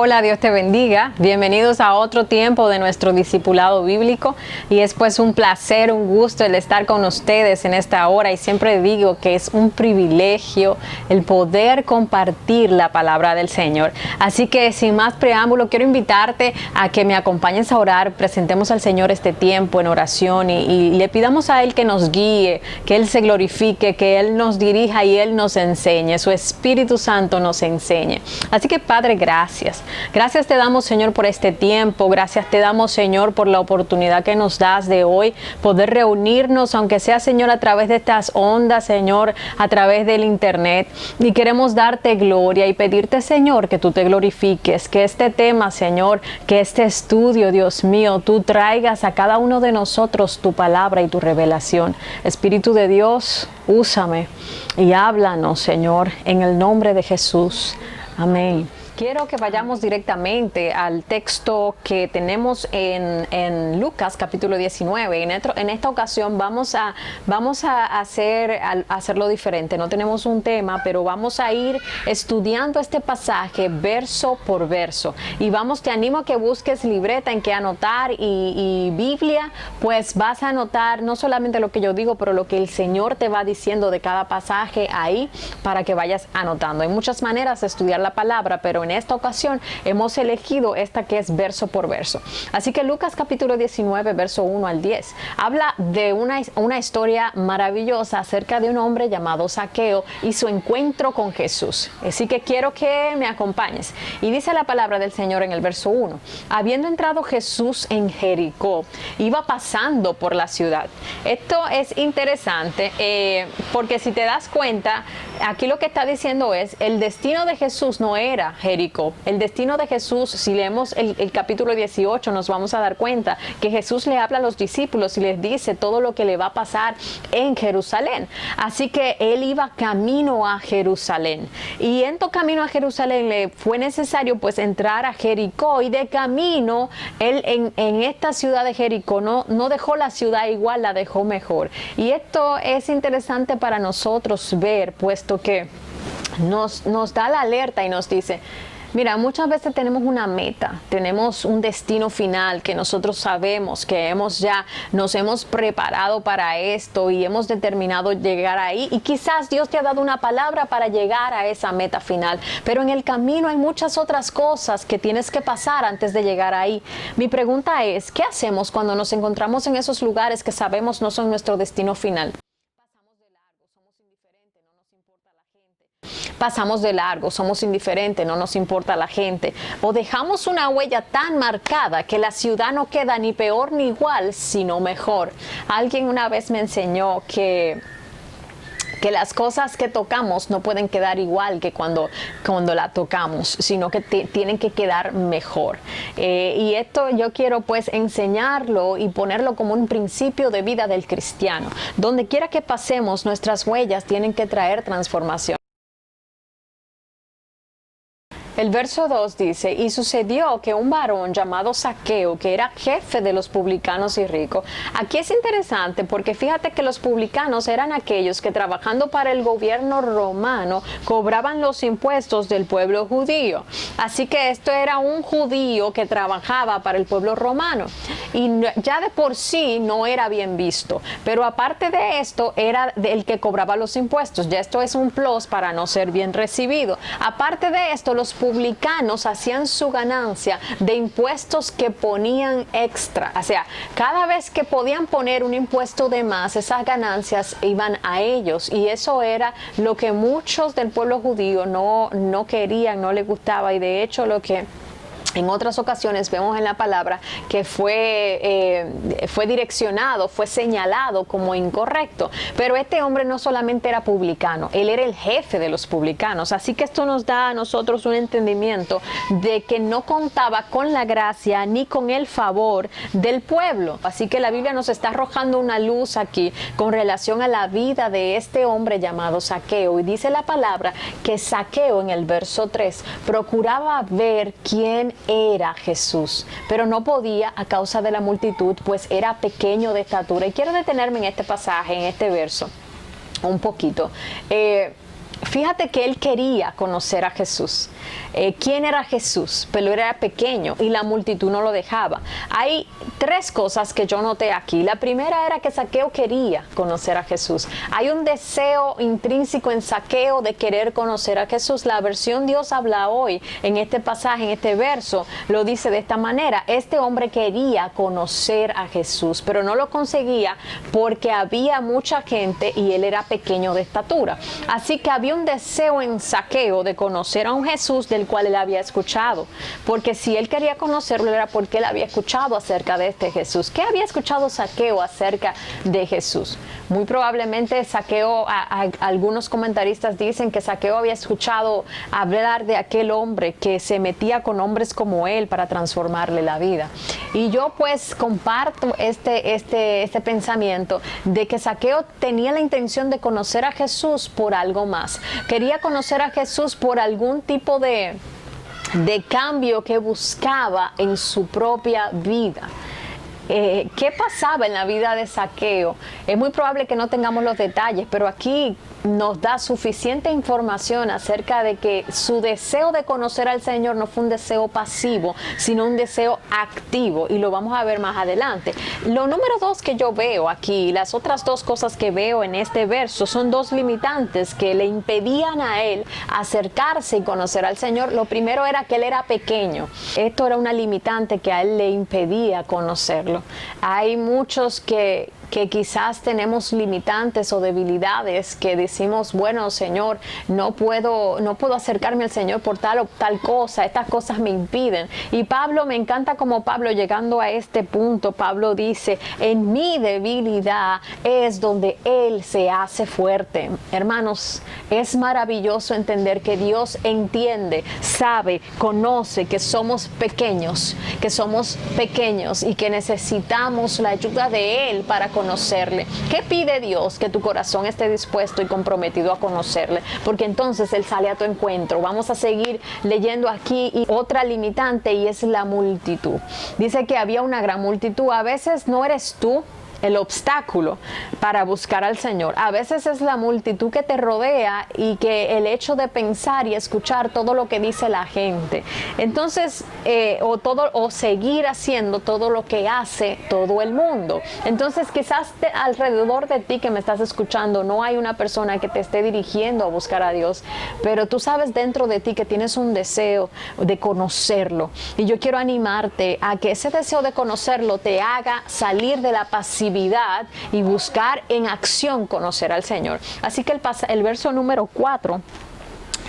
Hola, Dios te bendiga. Bienvenidos a otro tiempo de nuestro discipulado bíblico y es pues un placer, un gusto el estar con ustedes en esta hora y siempre digo que es un privilegio el poder compartir la palabra del Señor. Así que sin más preámbulo, quiero invitarte a que me acompañes a orar, presentemos al Señor este tiempo en oración y le pidamos a Él que nos guíe, que Él se glorifique, que Él nos dirija y Él nos enseñe, su Espíritu Santo nos enseñe. Así que Padre, gracias. Gracias te damos, Señor, por este tiempo. Gracias te damos, Señor, por la oportunidad que nos das de hoy poder reunirnos, aunque sea, Señor, a través de estas ondas, Señor, a través del internet. Y queremos darte gloria y pedirte, Señor, que tú te glorifiques, que este tema, Señor, que este estudio, Dios mío, tú traigas a cada uno de nosotros tu palabra y tu revelación. Espíritu de Dios, úsame y háblanos, Señor, en el nombre de Jesús. Amén. Quiero que vayamos directamente al texto que tenemos en Lucas capítulo 19. En esta ocasión vamos a hacerlo diferente. No tenemos un tema, pero vamos a ir estudiando este pasaje verso por verso. Y te animo a que busques libreta en que anotar y Biblia, pues vas a anotar no solamente lo que yo digo, pero lo que el Señor te va diciendo de cada pasaje ahí para que vayas anotando. Hay muchas maneras de estudiar la palabra, pero en esta ocasión hemos elegido esta que es verso por verso. Así que Lucas capítulo 19, verso 1 al 10, habla de una historia maravillosa acerca de un hombre llamado Zaqueo y su encuentro con Jesús. Así que quiero que me acompañes. Y dice la palabra del Señor en el verso 1. Habiendo entrado Jesús en Jericó, iba pasando por la ciudad. Esto es interesante porque si te das cuenta, aquí lo que está diciendo es, el destino de Jesús no era Jericó. El destino de Jesús, si leemos el capítulo 18, nos vamos a dar cuenta que Jesús le habla a los discípulos y les dice todo lo que le va a pasar en Jerusalén. Así que él iba camino a Jerusalén. Y en tu camino a Jerusalén le fue necesario pues entrar a Jericó. Y de camino, él en esta ciudad de Jericó no dejó la ciudad igual, la dejó mejor. Y esto es interesante para nosotros ver, puesto que nos da la alerta y nos dice, mira, muchas veces tenemos una meta, tenemos un destino final que nosotros sabemos que nos hemos preparado para esto y hemos determinado llegar ahí y quizás Dios te ha dado una palabra para llegar a esa meta final, pero en el camino hay muchas otras cosas que tienes que pasar antes de llegar ahí. Mi pregunta es, ¿qué hacemos cuando nos encontramos en esos lugares que sabemos no son nuestro destino final? Pasamos de largo, somos indiferentes, no nos importa la gente, o dejamos una huella tan marcada que la ciudad no queda ni peor ni igual, sino mejor. Alguien una vez me enseñó que las cosas que tocamos no pueden quedar igual que cuando la tocamos, sino que tienen que quedar mejor. Y esto yo quiero pues enseñarlo y ponerlo como un principio de vida del cristiano. Donde quiera que pasemos, nuestras huellas tienen que traer transformación. El verso 2 dice, y sucedió que un varón llamado Zaqueo, que era jefe de los publicanos y ricos. Aquí es interesante porque fíjate que los publicanos eran aquellos que trabajando para el gobierno romano cobraban los impuestos del pueblo judío. Así que esto era un judío que trabajaba para el pueblo romano. Y ya de por sí no era bien visto. Pero aparte de esto, era el que cobraba los impuestos. Ya esto es un plus para no ser bien recibido. Aparte de esto, los publicanos hacían su ganancia de impuestos que ponían extra. O sea, cada vez que podían poner un impuesto de más, esas ganancias iban a ellos. Y eso era lo que muchos del pueblo judío no querían, no les gustaba. Y de hecho lo que en otras ocasiones vemos en la palabra que fue direccionado, fue señalado como incorrecto. Pero este hombre no solamente era publicano, él era el jefe de los publicanos. Así que esto nos da a nosotros un entendimiento de que no contaba con la gracia ni con el favor del pueblo. Así que la Biblia nos está arrojando una luz aquí con relación a la vida de este hombre llamado Zaqueo. Y dice la palabra que Zaqueo en el verso 3 procuraba ver quién era Jesús, pero no podía a causa de la multitud, pues era pequeño de estatura. Y quiero detenerme en este pasaje, en este verso, un poquito. fíjate que él quería conocer a Jesús. ¿Quién era Jesús? Pero era pequeño y la multitud no lo dejaba. Hay tres cosas que yo noté aquí. La primera era que Zaqueo quería conocer a Jesús. Hay un deseo intrínseco en Zaqueo de querer conocer a Jesús. La versión Dios habla hoy en este pasaje, en este verso, lo dice de esta manera. Este hombre quería conocer a Jesús, pero no lo conseguía porque había mucha gente y él era pequeño de estatura. Así que había un deseo en Zaqueo de conocer a un Jesús del cual él había escuchado, porque si él quería conocerlo era porque él había escuchado acerca de este Jesús. ¿Qué había escuchado Zaqueo acerca de Jesús? Muy probablemente Zaqueo, algunos comentaristas dicen que Zaqueo había escuchado hablar de aquel hombre que se metía con hombres como él para transformarle la vida. Y yo pues comparto este pensamiento de que Zaqueo tenía la intención de conocer a Jesús por algo más. Quería conocer a Jesús por algún tipo de cambio que buscaba en su propia vida. ¿Qué pasaba en la vida de Zaqueo? Es muy probable que no tengamos los detalles, pero aquí nos da suficiente información acerca de que su deseo de conocer al Señor no fue un deseo pasivo, sino un deseo activo, y lo vamos a ver más adelante. Lo número dos que yo veo aquí, las otras dos cosas que veo en este verso, son dos limitantes que le impedían a él acercarse y conocer al Señor. Lo primero era que él era pequeño. Esto era una limitante que a él le impedía conocerlo. Hay muchos que quizás tenemos limitantes o debilidades que decimos, bueno, Señor, no puedo acercarme al Señor por tal o tal cosa, estas cosas me impiden. Y Pablo, me encanta como Pablo, llegando a este punto, Pablo dice, en mi debilidad es donde Él se hace fuerte. Hermanos, es maravilloso entender que Dios entiende, sabe, conoce que somos pequeños y que necesitamos la ayuda de Él para conocerle. ¿Qué pide Dios? Que tu corazón esté dispuesto y comprometido a conocerle, porque entonces Él sale a tu encuentro. Vamos a seguir leyendo aquí, y otra limitante, y es la multitud. Dice que había una gran multitud. A veces no eres tú el obstáculo para buscar al Señor. A veces es la multitud que te rodea y que el hecho de pensar y escuchar todo lo que dice la gente. Entonces, o seguir haciendo todo lo que hace todo el mundo. Entonces, quizás alrededor de ti que me estás escuchando no hay una persona que te esté dirigiendo a buscar a Dios, pero tú sabes dentro de ti que tienes un deseo de conocerlo. Y yo quiero animarte a que ese deseo de conocerlo te haga salir de la pasividad y buscar en acción conocer al Señor. Así que el verso número 4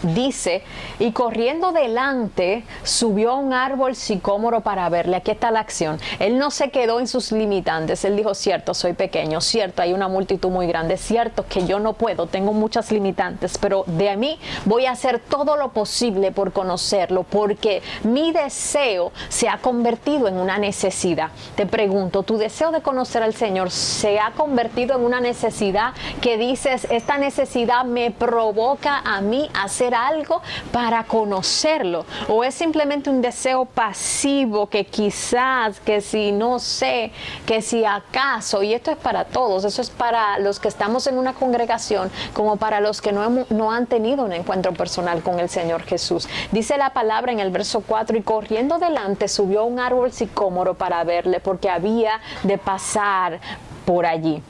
dice, y corriendo delante subió a un árbol sicómoro para verle. Aquí está la acción. Él no se quedó en sus limitantes. Él dijo, cierto, soy pequeño, cierto, hay una multitud muy grande, cierto que yo no puedo, tengo muchas limitantes, pero de mí voy a hacer todo lo posible por conocerlo, porque mi deseo se ha convertido en una necesidad. Te pregunto, ¿tu deseo de conocer al Señor se ha convertido en una necesidad que dices, esta necesidad me provoca a mí hacer algo para conocerlo? ¿O es simplemente un deseo pasivo que quizás, que si no sé, que si acaso? Y esto es para todos, eso es para los que estamos en una congregación como para los que no han tenido un encuentro personal con el Señor Jesús. Dice la palabra en el verso 4, y corriendo delante subió a un árbol sicómoro para verle, porque había de pasar por allí.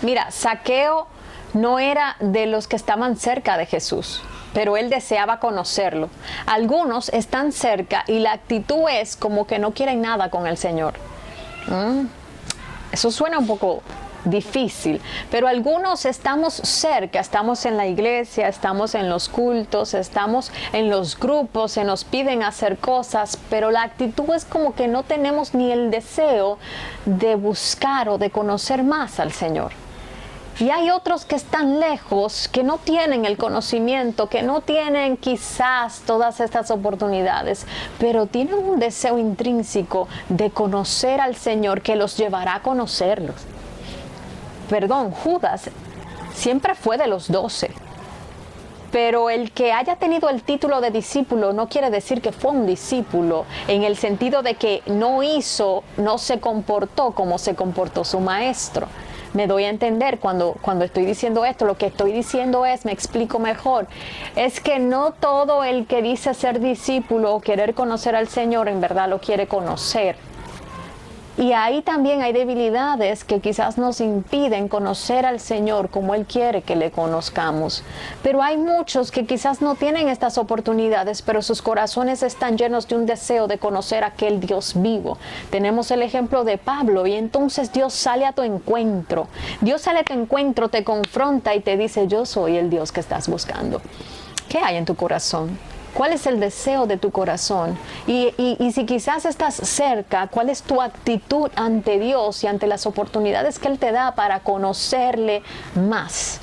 Mira, Zaqueo no era de los que estaban cerca de Jesús, pero él deseaba conocerlo. Algunos están cerca y la actitud es como que no quieren nada con el Señor. Eso suena un poco difícil, pero algunos estamos cerca, estamos en la iglesia, estamos en los cultos, estamos en los grupos, se nos piden hacer cosas, pero la actitud es como que no tenemos ni el deseo de buscar o de conocer más al Señor. Y hay otros que están lejos, que no tienen el conocimiento, que no tienen quizás todas estas oportunidades, pero tienen un deseo intrínseco de conocer al Señor que los llevará a conocerlos. Perdón, Judas siempre fue de los 12. Pero el que haya tenido el título de discípulo no quiere decir que fue un discípulo, en el sentido de que no se comportó como se comportó su maestro. me doy a entender cuando estoy diciendo esto. Lo que estoy diciendo es, me explico mejor, es que no todo el que dice ser discípulo o querer conocer al Señor en verdad lo quiere conocer. Y ahí también hay debilidades que quizás nos impiden conocer al Señor como Él quiere que le conozcamos. Pero hay muchos que quizás no tienen estas oportunidades, pero sus corazones están llenos de un deseo de conocer a aquel Dios vivo. Tenemos el ejemplo de Pablo, y entonces Dios sale a tu encuentro. Dios sale a tu encuentro, te confronta y te dice: yo soy el Dios que estás buscando. ¿Qué hay en tu corazón? ¿Cuál es el deseo de tu corazón? Y si quizás estás cerca, ¿cuál es tu actitud ante Dios y ante las oportunidades que Él te da para conocerle más?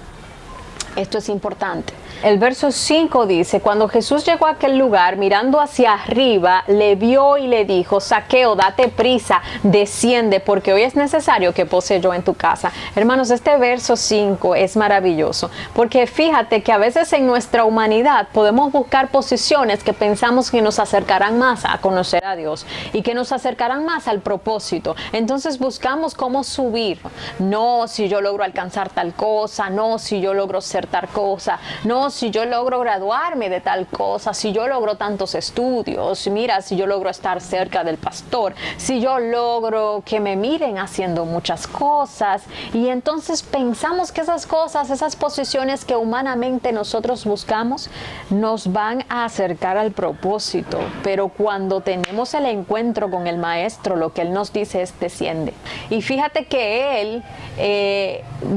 Esto es importante. El verso 5 dice: cuando Jesús llegó a aquel lugar, mirando hacia arriba, le vio y le dijo: Zaqueo, date prisa, desciende, porque hoy es necesario que pose yo en tu casa. Hermanos, este verso 5 es maravilloso, porque fíjate que a veces en nuestra humanidad podemos buscar posiciones que pensamos que nos acercarán más a conocer a Dios y que nos acercarán más al propósito. Entonces buscamos cómo subir. No, si yo logro alcanzar tal cosa, no, si yo logro ser tal cosa, no, si yo logro graduarme de tal cosa, si yo logro tantos estudios, mira, si yo logro estar cerca del pastor, si yo logro que me miren haciendo muchas cosas. Y entonces pensamos que esas cosas, esas posiciones que humanamente nosotros buscamos, nos van a acercar al propósito. Pero cuando tenemos el encuentro con el Maestro, lo que Él nos dice es: desciende. Y fíjate que Él,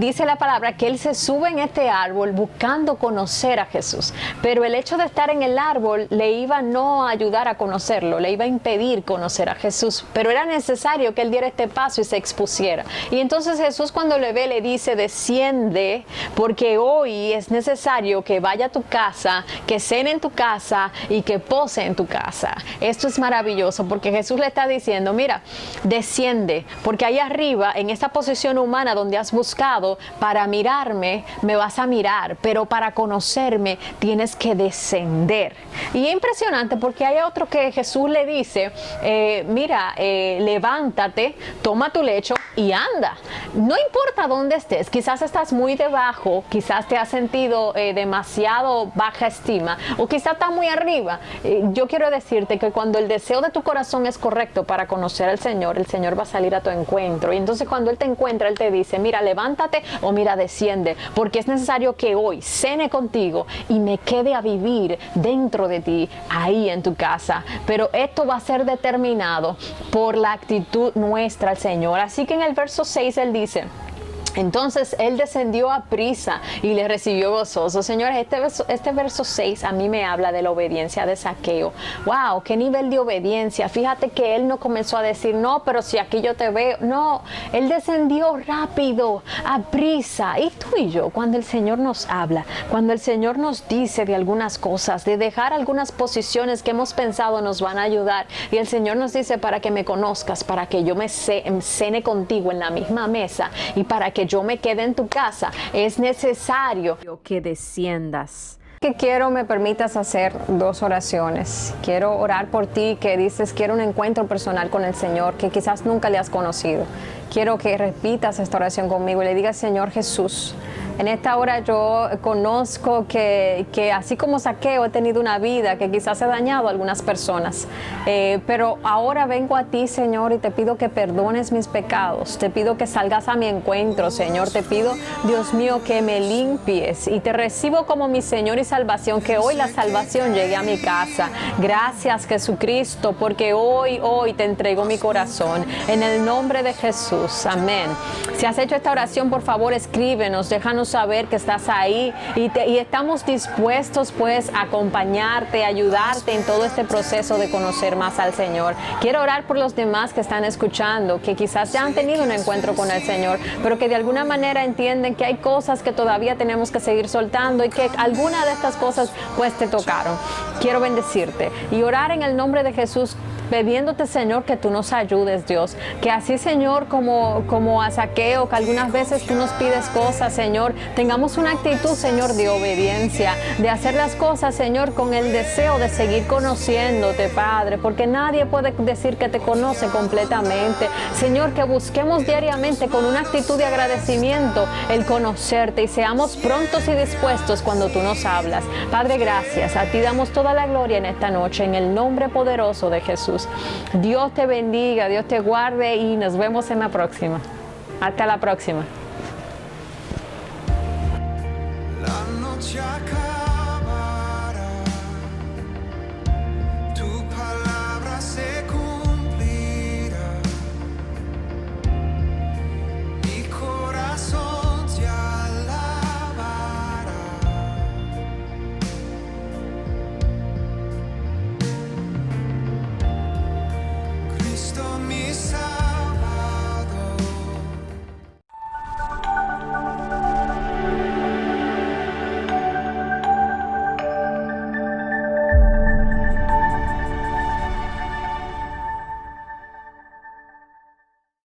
dice la palabra, que Él se sube en este árbol buscando conocer a Jesús, pero el hecho de estar en el árbol le iba no a ayudar a conocerlo, le iba a impedir conocer a Jesús, pero era necesario que Él diera este paso y se expusiera. Y entonces Jesús, cuando le ve, le dice: desciende, porque hoy es necesario que vaya a tu casa, que cene en tu casa y que pose en tu casa. Esto es maravilloso, porque Jesús le está diciendo: mira, desciende, porque ahí arriba, en esta posición humana donde has buscado para mirarme, me vas a mirar, pero para conocerme tienes que descender. Y es impresionante, porque hay otro que Jesús le dice: mira, levántate, toma tu lecho y anda. No importa dónde estés, quizás estás muy debajo, quizás te has sentido demasiado baja estima, o quizás estás muy arriba. Yo quiero decirte que cuando el deseo de tu corazón es correcto para conocer al Señor, el Señor va a salir a tu encuentro. Y entonces cuando Él te encuentra, Él te dice: mira, levántate, o mira, desciende, porque es necesario que hoy cene contigo y me quede a vivir dentro de ti, ahí en tu casa. Pero esto va a ser determinado por la actitud nuestra al Señor. Así que en el verso 6 Él dice: entonces Él descendió a prisa y le recibió gozoso. Señores, este verso 6 a mí me habla de la obediencia de Zaqueo. ¡Wow! ¡Qué nivel de obediencia! Fíjate que él no comenzó a decir: no, pero si aquí yo te veo. No, Él descendió rápido, a prisa. Y tú y yo, cuando el Señor nos habla, cuando el Señor nos dice de algunas cosas, de dejar algunas posiciones que hemos pensado nos van a ayudar, y el Señor nos dice: para que me conozcas, para que yo me cene contigo en la misma mesa y para que yo me quede en tu casa, es necesario que desciendas. Que quiero me permitas hacer 2 oraciones. Quiero orar por ti que dices: quiero un encuentro personal con el Señor, que quizás nunca le has conocido. Quiero que repitas esta oración conmigo y le digas: Señor Jesús, en esta hora yo conozco que así como Zaqueo he tenido una vida que quizás he dañado a algunas personas, pero ahora vengo a ti, Señor, y te pido que perdones mis pecados. Te pido que salgas a mi encuentro, Señor. Te pido, Dios mío, que me limpies, y te recibo como mi Señor y salvación, que hoy la salvación llegue a mi casa. Gracias, Jesucristo, porque hoy te entrego mi corazón. En el nombre de Jesús, amén. Si has hecho esta oración, por favor, escríbenos, déjanos saber que estás ahí, y estamos dispuestos pues a acompañarte, a ayudarte en todo este proceso de conocer más al Señor. Quiero orar por los demás que están escuchando, que quizás ya han tenido un encuentro con el Señor, pero que de alguna manera entienden que hay cosas que todavía tenemos que seguir soltando, y que alguna de estas cosas pues te tocaron. Quiero bendecirte y orar en el nombre de Jesús. pidiéndote, Señor, que tú nos ayudes, Dios. Que así, Señor, como a Zaqueo, que algunas veces tú nos pides cosas, Señor, tengamos una actitud, Señor, de obediencia, de hacer las cosas, Señor, con el deseo de seguir conociéndote, Padre, porque nadie puede decir que te conoce completamente. Señor, que busquemos diariamente con una actitud de agradecimiento el conocerte y seamos prontos y dispuestos cuando tú nos hablas. Padre, gracias. A ti damos toda la gloria en esta noche, en el nombre poderoso de Jesús. Dios te bendiga, Dios te guarde y nos vemos en la próxima. Hasta la próxima.